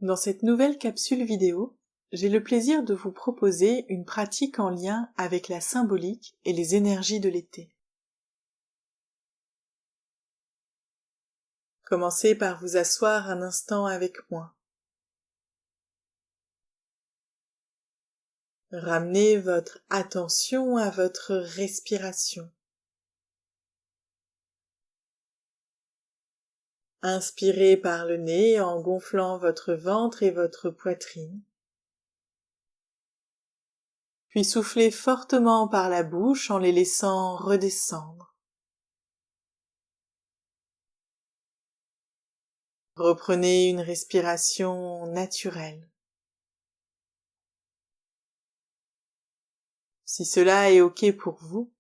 Dans cette nouvelle capsule vidéo, j'ai le plaisir de vous proposer une pratique en lien avec la symbolique et les énergies de l'été. Commencez par vous asseoir un instant avec moi. Ramenez votre attention à votre respiration. Inspirez par le nez en gonflant votre ventre et votre poitrine. Puis soufflez fortement par la bouche en les laissant redescendre. Reprenez une respiration naturelle. Si cela est OK pour vous,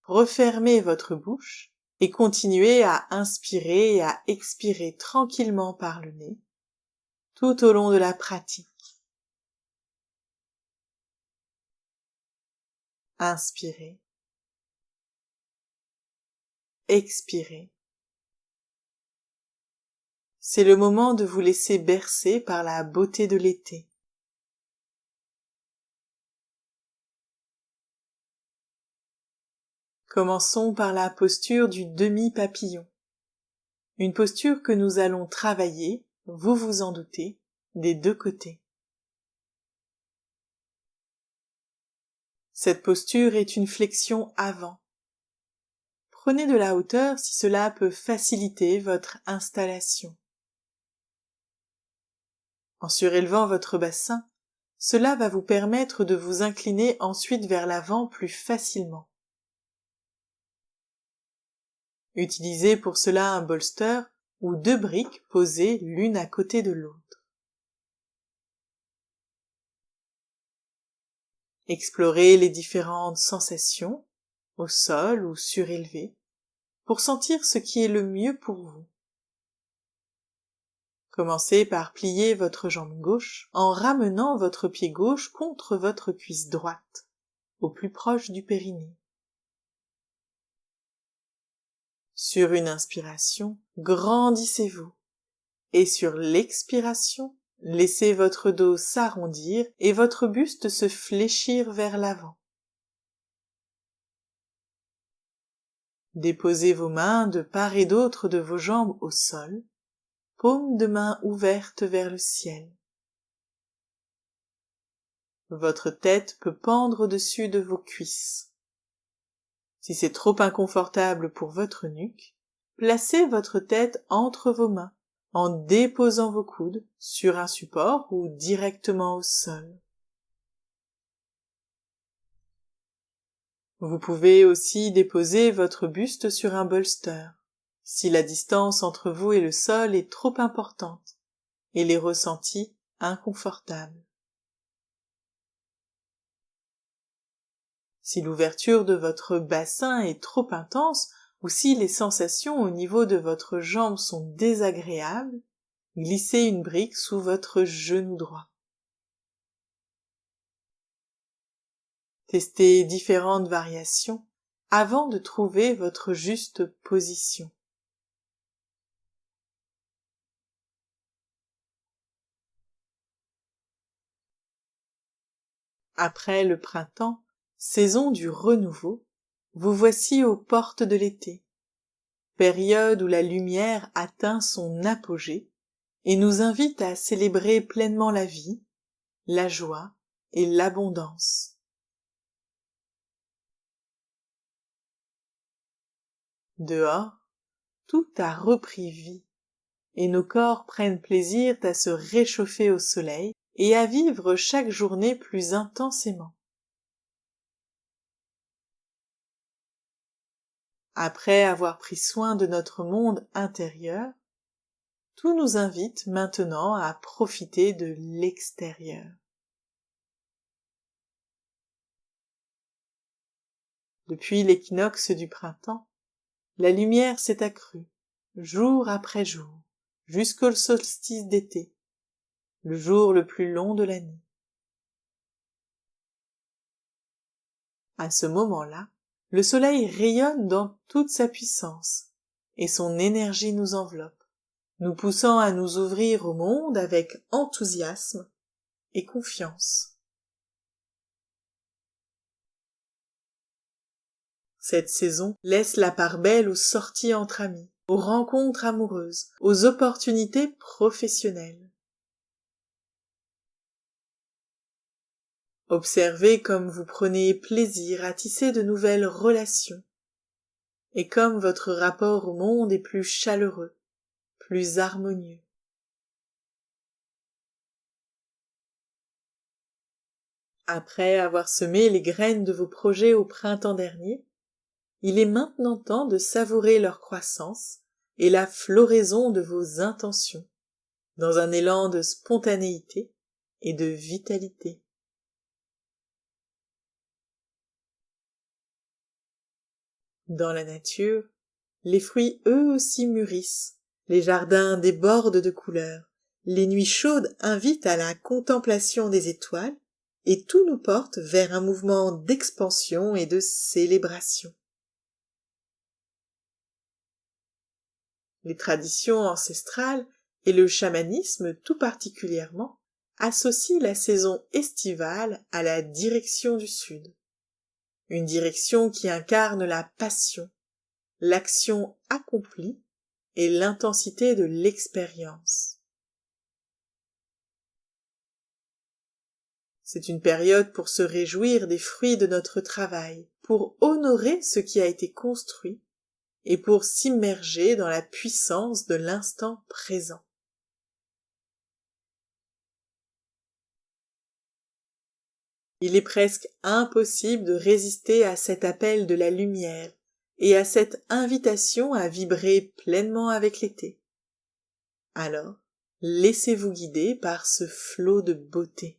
refermez votre bouche et continuez à inspirer et à expirer tranquillement par le nez tout au long de la pratique. Inspirez, expirez. C'est le moment de vous laisser bercer par la beauté de l'été. Commençons par la posture du demi-papillon. Une posture que nous allons travailler, vous vous en doutez, des deux côtés. Cette posture est une flexion avant. Prenez de la hauteur si cela peut faciliter votre installation. En surélevant votre bassin, cela va vous permettre de vous incliner ensuite vers l'avant plus facilement. Utilisez pour cela un bolster ou deux briques posées l'une à côté de l'autre. Explorez les différentes sensations, au sol ou surélevé, pour sentir ce qui est le mieux pour vous. Commencez par plier votre jambe gauche en ramenant votre pied gauche contre votre cuisse droite, au plus proche du périnée. Sur une inspiration, grandissez-vous, et sur l'expiration, laissez votre dos s'arrondir et votre buste se fléchir vers l'avant. Déposez vos mains de part et d'autre de vos jambes au sol, paumes de main ouvertes vers le ciel. Votre tête peut pendre au-dessus de vos cuisses. Si c'est trop inconfortable pour votre nuque, placez votre tête entre vos mains en déposant vos coudes sur un support ou directement au sol. Vous pouvez aussi déposer votre buste sur un bolster, si la distance entre vous et le sol est trop importante et les ressentis inconfortables. Si l'ouverture de votre bassin est trop intense ou si les sensations au niveau de votre jambe sont désagréables, glissez une brique sous votre genou droit. Testez différentes variations avant de trouver votre juste position. Après le printemps, saison du renouveau, vous voici aux portes de l'été, période où la lumière atteint son apogée et nous invite à célébrer pleinement la vie, la joie et l'abondance. Dehors, tout a repris vie, et nos corps prennent plaisir à se réchauffer au soleil et à vivre chaque journée plus intensément. Après avoir pris soin de notre monde intérieur, tout nous invite maintenant à profiter de l'extérieur. Depuis l'équinoxe du printemps, la lumière s'est accrue, jour après jour, jusqu'au solstice d'été, le jour le plus long de l'année. À ce moment-là, le soleil rayonne dans toute sa puissance, et son énergie nous enveloppe, nous poussant à nous ouvrir au monde avec enthousiasme et confiance. Cette saison laisse la part belle aux sorties entre amis, aux rencontres amoureuses, aux opportunités professionnelles. Observez comme vous prenez plaisir à tisser de nouvelles relations, et comme votre rapport au monde est plus chaleureux, plus harmonieux. Après avoir semé les graines de vos projets au printemps dernier, il est maintenant temps de savourer leur croissance et la floraison de vos intentions, dans un élan de spontanéité et de vitalité. Dans la nature, les fruits eux aussi mûrissent, les jardins débordent de couleurs, les nuits chaudes invitent à la contemplation des étoiles, et tout nous porte vers un mouvement d'expansion et de célébration. Les traditions ancestrales et le chamanisme tout particulièrement associent la saison estivale à la direction du sud, une direction qui incarne la passion, l'action accomplie et l'intensité de l'expérience. C'est une période pour se réjouir des fruits de notre travail, pour honorer ce qui a été construit et pour s'immerger dans la puissance de l'instant présent. Il est presque impossible de résister à cet appel de la lumière et à cette invitation à vibrer pleinement avec l'été. Alors, laissez-vous guider par ce flot de beauté.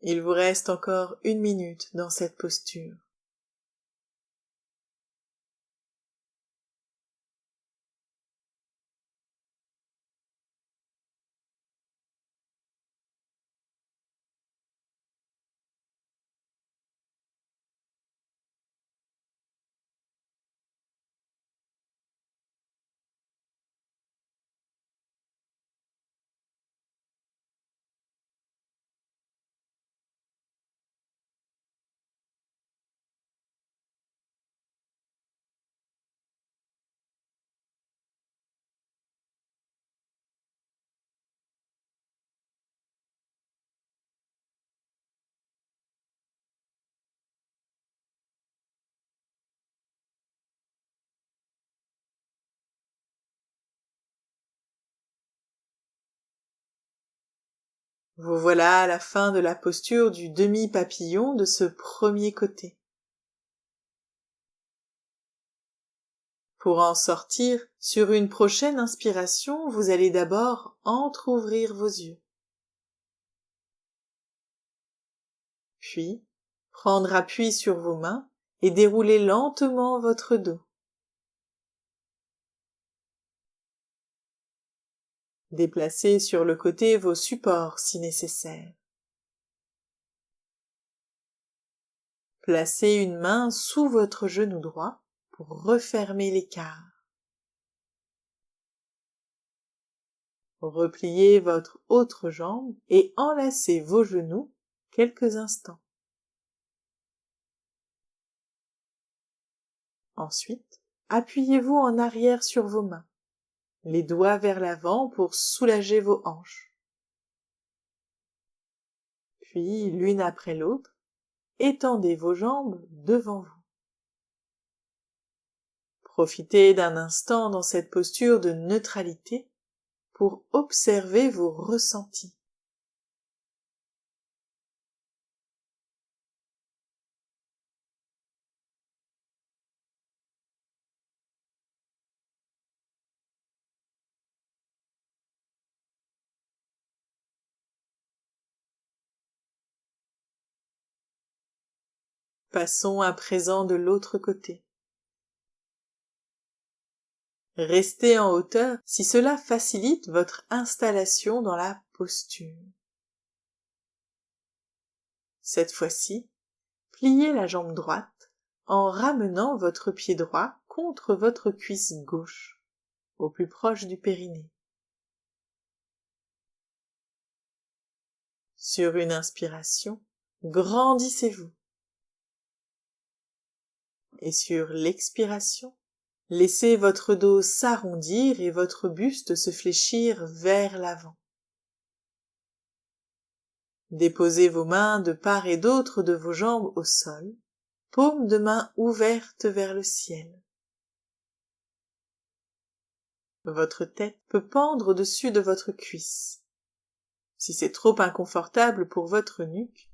Il vous reste encore 1 minute dans cette posture. Vous voilà à la fin de la posture du demi-papillon de ce premier côté. Pour en sortir, sur une prochaine inspiration, vous allez d'abord entr'ouvrir vos yeux. Puis, prendre appui sur vos mains et dérouler lentement votre dos. Déplacez sur le côté vos supports si nécessaire. Placez une main sous votre genou droit pour refermer l'écart. Repliez votre autre jambe et enlacez vos genoux quelques instants. Ensuite, appuyez-vous en arrière sur vos mains, les doigts vers l'avant pour soulager vos hanches. Puis, l'une après l'autre, étendez vos jambes devant vous. Profitez d'un instant dans cette posture de neutralité pour observer vos ressentis. Passons à présent de l'autre côté. Restez en hauteur si cela facilite votre installation dans la posture. Cette fois-ci, pliez la jambe droite en ramenant votre pied droit contre votre cuisse gauche, au plus proche du périnée. Sur une inspiration, grandissez-vous. Et sur l'expiration, laissez votre dos s'arrondir et votre buste se fléchir vers l'avant. Déposez vos mains de part et d'autre de vos jambes au sol, paumes de main ouvertes vers le ciel. Votre tête peut pendre au-dessus de votre cuisse. Si c'est trop inconfortable pour votre nuque,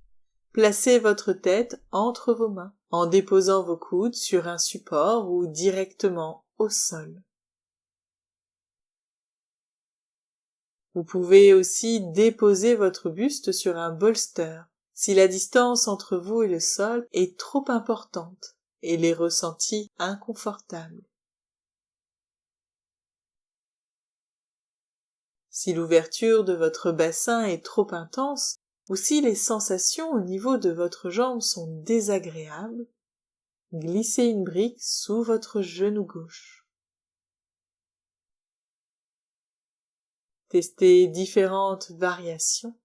placez votre tête entre vos mains, en déposant vos coudes sur un support ou directement au sol. Vous pouvez aussi déposer votre buste sur un bolster, si la distance entre vous et le sol est trop importante et les ressentis inconfortables. Si l'ouverture de votre bassin est trop intense, ou si les sensations au niveau de votre jambe sont désagréables, glissez une brique sous votre genou gauche. Testez différentes variations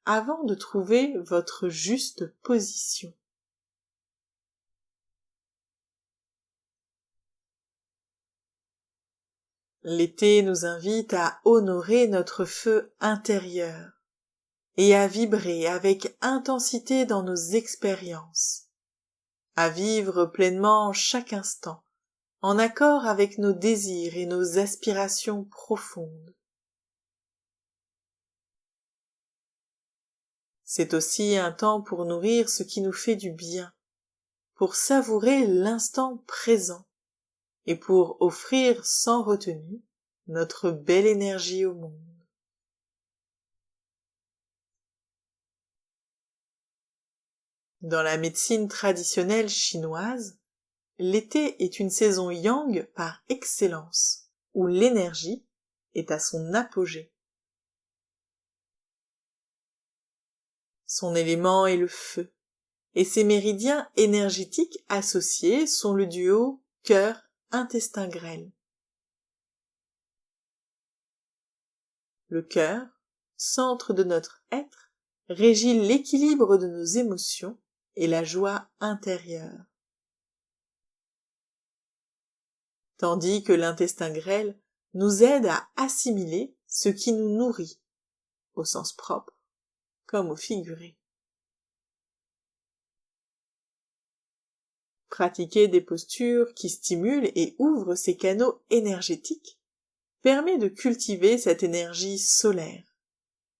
avant de trouver votre juste position. L'été nous invite à honorer notre feu intérieur et à vibrer avec intensité dans nos expériences, à vivre pleinement chaque instant, en accord avec nos désirs et nos aspirations profondes. C'est aussi un temps pour nourrir ce qui nous fait du bien, pour savourer l'instant présent et pour offrir sans retenue notre belle énergie au monde. Dans la médecine traditionnelle chinoise, l'été est une saison yang par excellence, où l'énergie est à son apogée. Son élément est le feu, et ses méridiens énergétiques associés sont le duo cœur-intestin grêle. Le cœur, centre de notre être, régit l'équilibre de nos émotions et la joie intérieure. Tandis que l'intestin grêle nous aide à assimiler ce qui nous nourrit, au sens propre comme au figuré. Pratiquer des postures qui stimulent et ouvrent ces canaux énergétiques permet de cultiver cette énergie solaire,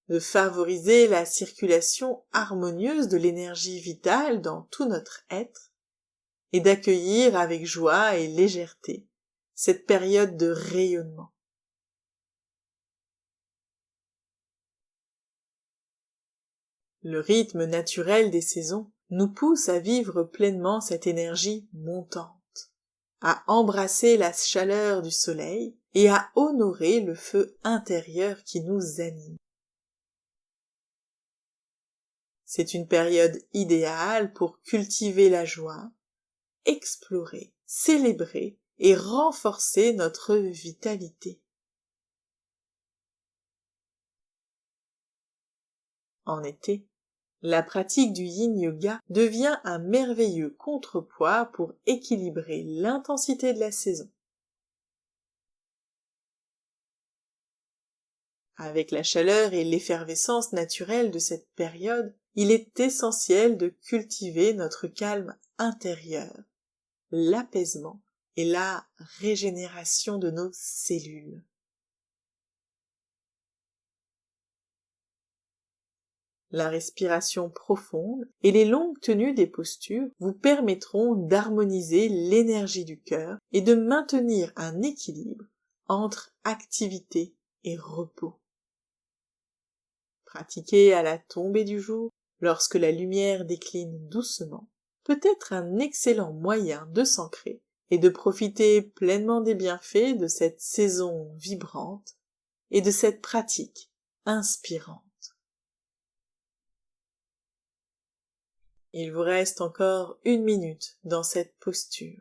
de favoriser la circulation harmonieuse de l'énergie vitale dans tout notre être et d'accueillir avec joie et légèreté cette période de rayonnement. Le rythme naturel des saisons nous pousse à vivre pleinement cette énergie montante, à embrasser la chaleur du soleil et à honorer le feu intérieur qui nous anime. C'est une période idéale pour cultiver la joie, explorer, célébrer et renforcer notre vitalité. En été, la pratique du yin yoga devient un merveilleux contrepoids pour équilibrer l'intensité de la saison. Avec la chaleur et l'effervescence naturelle de cette période, il est essentiel de cultiver notre calme intérieur, l'apaisement et la régénération de nos cellules. La respiration profonde et les longues tenues des postures vous permettront d'harmoniser l'énergie du cœur et de maintenir un équilibre entre activité et repos. Pratiquez à la tombée du jour, lorsque la lumière décline doucement, peut être un excellent moyen de s'ancrer et de profiter pleinement des bienfaits de cette saison vibrante et de cette pratique inspirante. Il vous reste encore 1 minute dans cette posture.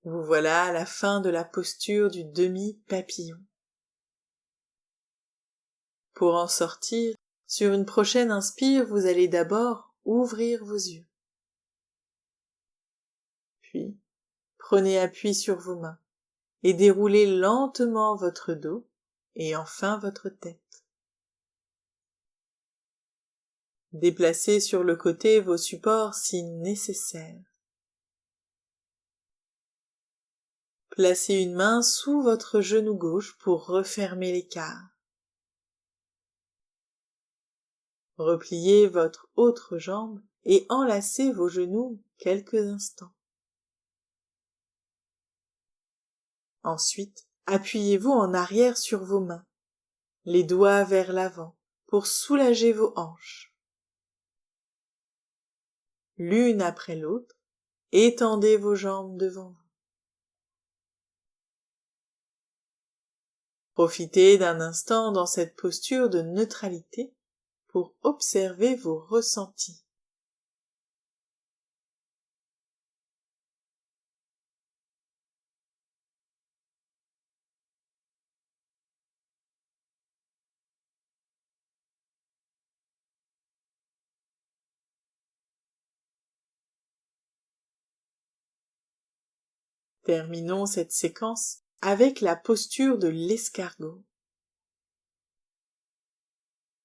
Vous voilà à la fin de la posture du demi-papillon. Pour en sortir, sur une prochaine inspire, vous allez d'abord ouvrir vos yeux. Puis, prenez appui sur vos mains et déroulez lentement votre dos et enfin votre tête. Déplacez sur le côté vos supports si nécessaire. Placez une main sous votre genou gauche pour refermer l'écart. Repliez votre autre jambe et enlacez vos genoux quelques instants. Ensuite, appuyez-vous en arrière sur vos mains, les doigts vers l'avant, pour soulager vos hanches. L'une après l'autre, étendez vos jambes devant vous. Profitez d'un instant dans cette posture de neutralité pour observer vos ressentis. Terminons cette séquence avec la posture de l'escargot.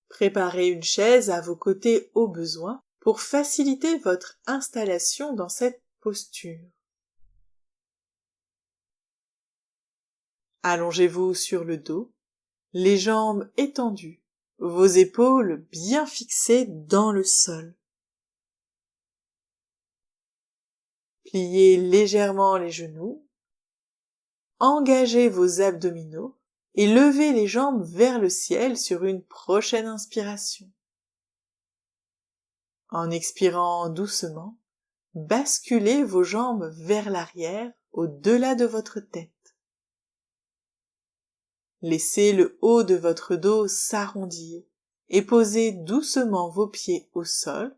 Préparez une chaise à vos côtés au besoin pour faciliter votre installation dans cette posture. Allongez-vous sur le dos, les jambes étendues, vos épaules bien fixées dans le sol. Pliez légèrement les genoux, engagez vos abdominaux et levez les jambes vers le ciel sur une prochaine inspiration. En expirant doucement, basculez vos jambes vers l'arrière au-delà de votre tête. Laissez le haut de votre dos s'arrondir et posez doucement vos pieds au sol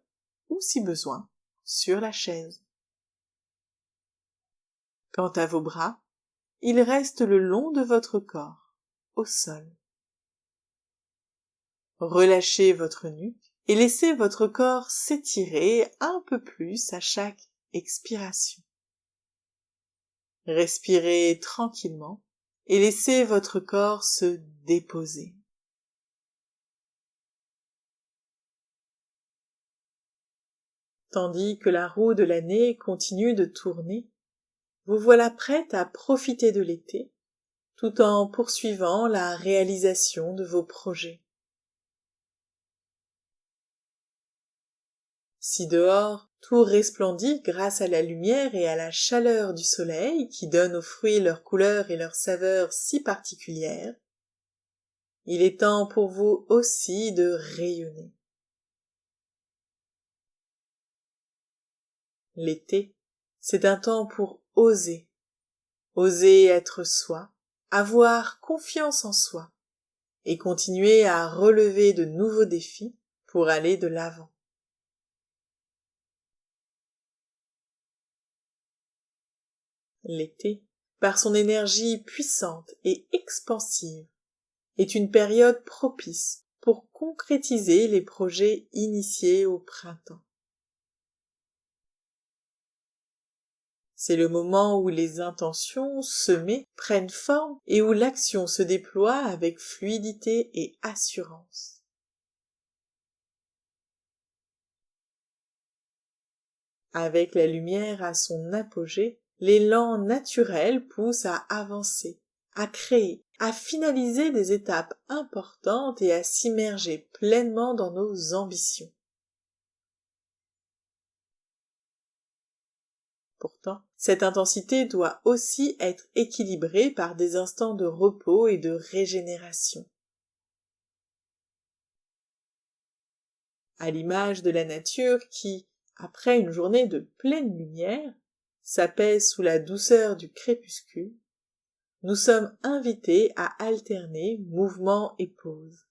ou, si besoin, sur la chaise. Quant à vos bras, ils restent le long de votre corps, au sol. Relâchez votre nuque et laissez votre corps s'étirer un peu plus à chaque expiration. Respirez tranquillement et laissez votre corps se déposer. Tandis que la roue de l'année continue de tourner, vous voilà prête à profiter de l'été, tout en poursuivant la réalisation de vos projets. Si dehors, tout resplendit grâce à la lumière et à la chaleur du soleil qui donne aux fruits leur couleur et leur saveur si particulières, il est temps pour vous aussi de rayonner. L'été, c'est un temps pour oser être soi, avoir confiance en soi et continuer à relever de nouveaux défis pour aller de l'avant. L'été, par son énergie puissante et expansive, est une période propice pour concrétiser les projets initiés au printemps. C'est le moment où les intentions semées prennent forme et où l'action se déploie avec fluidité et assurance. Avec la lumière à son apogée, l'élan naturel pousse à avancer, à créer, à finaliser des étapes importantes et à s'immerger pleinement dans nos ambitions. Pourtant, cette intensité doit aussi être équilibrée par des instants de repos et de régénération. À l'image de la nature qui, après une journée de pleine lumière, s'apaise sous la douceur du crépuscule, nous sommes invités à alterner mouvement et pause,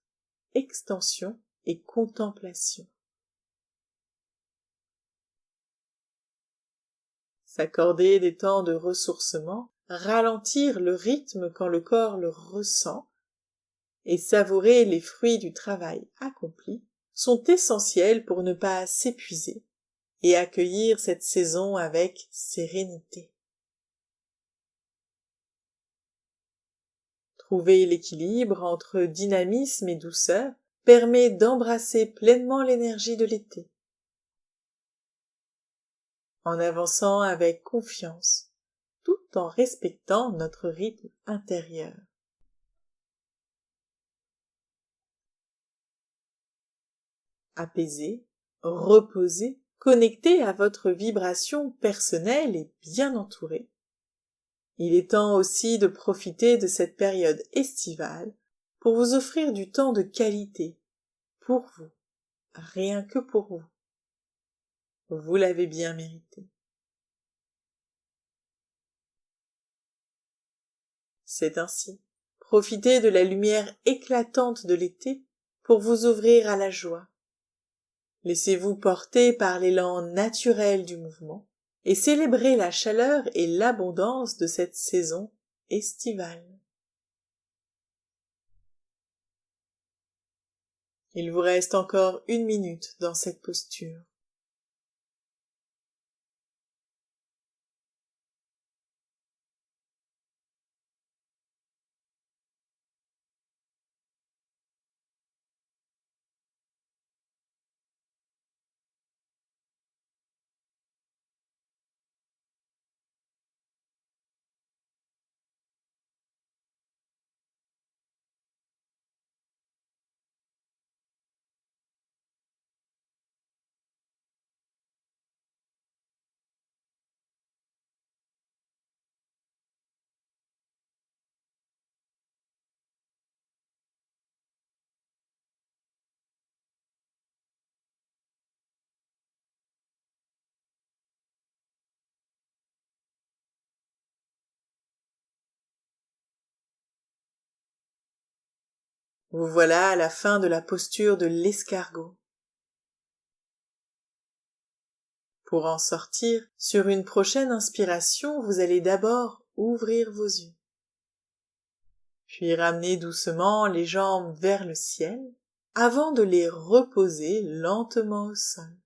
extension et contemplation. S'accorder des temps de ressourcement, ralentir le rythme quand le corps le ressent, et savourer les fruits du travail accompli sont essentiels pour ne pas s'épuiser et accueillir cette saison avec sérénité. Trouver l'équilibre entre dynamisme et douceur permet d'embrasser pleinement l'énergie de l'été, en avançant avec confiance, tout en respectant notre rythme intérieur. Apaisé, reposé, connecté à votre vibration personnelle et bien entouré. Il est temps aussi de profiter de cette période estivale pour vous offrir du temps de qualité, pour vous, rien que pour vous. Vous l'avez bien mérité. C'est ainsi. Profitez de la lumière éclatante de l'été pour vous ouvrir à la joie. Laissez-vous porter par l'élan naturel du mouvement et célébrez la chaleur et l'abondance de cette saison estivale. Il vous reste encore 1 minute dans cette posture. Vous voilà à la fin de la posture de l'escargot. Pour en sortir, sur une prochaine inspiration, vous allez d'abord ouvrir vos yeux, puis ramener doucement les jambes vers le ciel, avant de les reposer lentement au sol.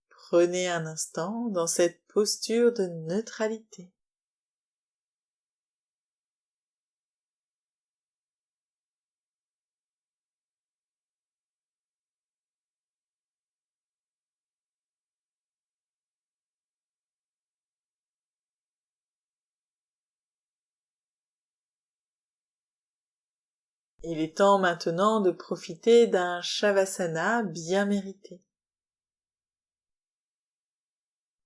Prenez un instant dans cette posture de neutralité. Il est temps maintenant de profiter d'un Shavasana bien mérité.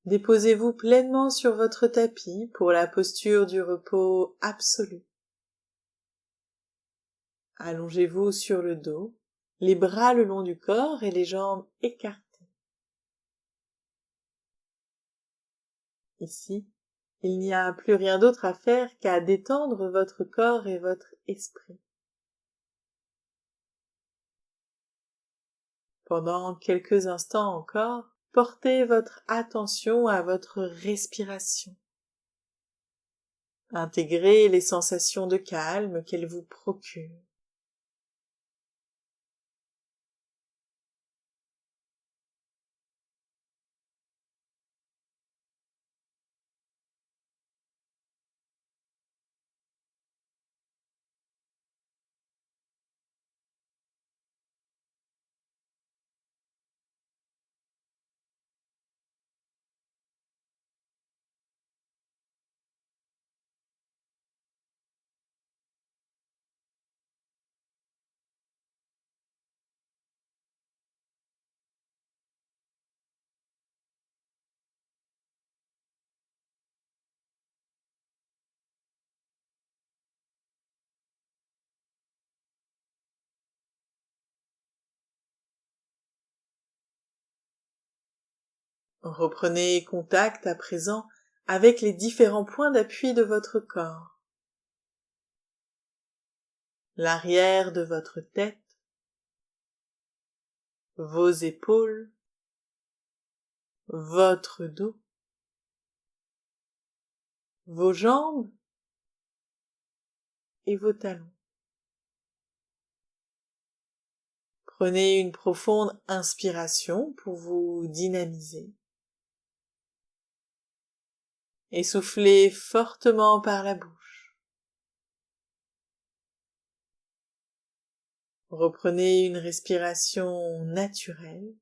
Déposez-vous pleinement sur votre tapis pour la posture du repos absolu. Allongez-vous sur le dos, les bras le long du corps et les jambes écartées. Ici, il n'y a plus rien d'autre à faire qu'à détendre votre corps et votre esprit. Pendant quelques instants encore, portez votre attention à votre respiration. Intégrez les sensations de calme qu'elle vous procure. Reprenez contact à présent avec les différents points d'appui de votre corps. L'arrière de votre tête, vos épaules, votre dos, vos jambes et vos talons. Prenez une profonde inspiration pour vous dynamiser. Et soufflez fortement par la bouche. Reprenez une respiration naturelle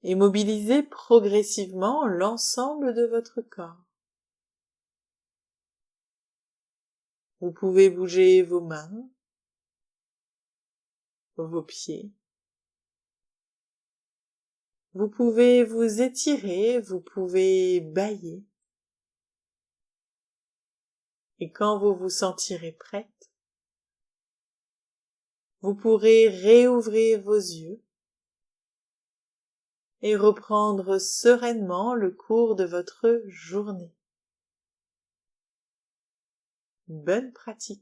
et mobilisez progressivement l'ensemble de votre corps. Vous pouvez bouger vos mains, vos pieds. Vous pouvez vous étirer, vous pouvez bâiller. Et quand vous vous sentirez prête, vous pourrez réouvrir vos yeux et reprendre sereinement le cours de votre journée. Bonne pratique.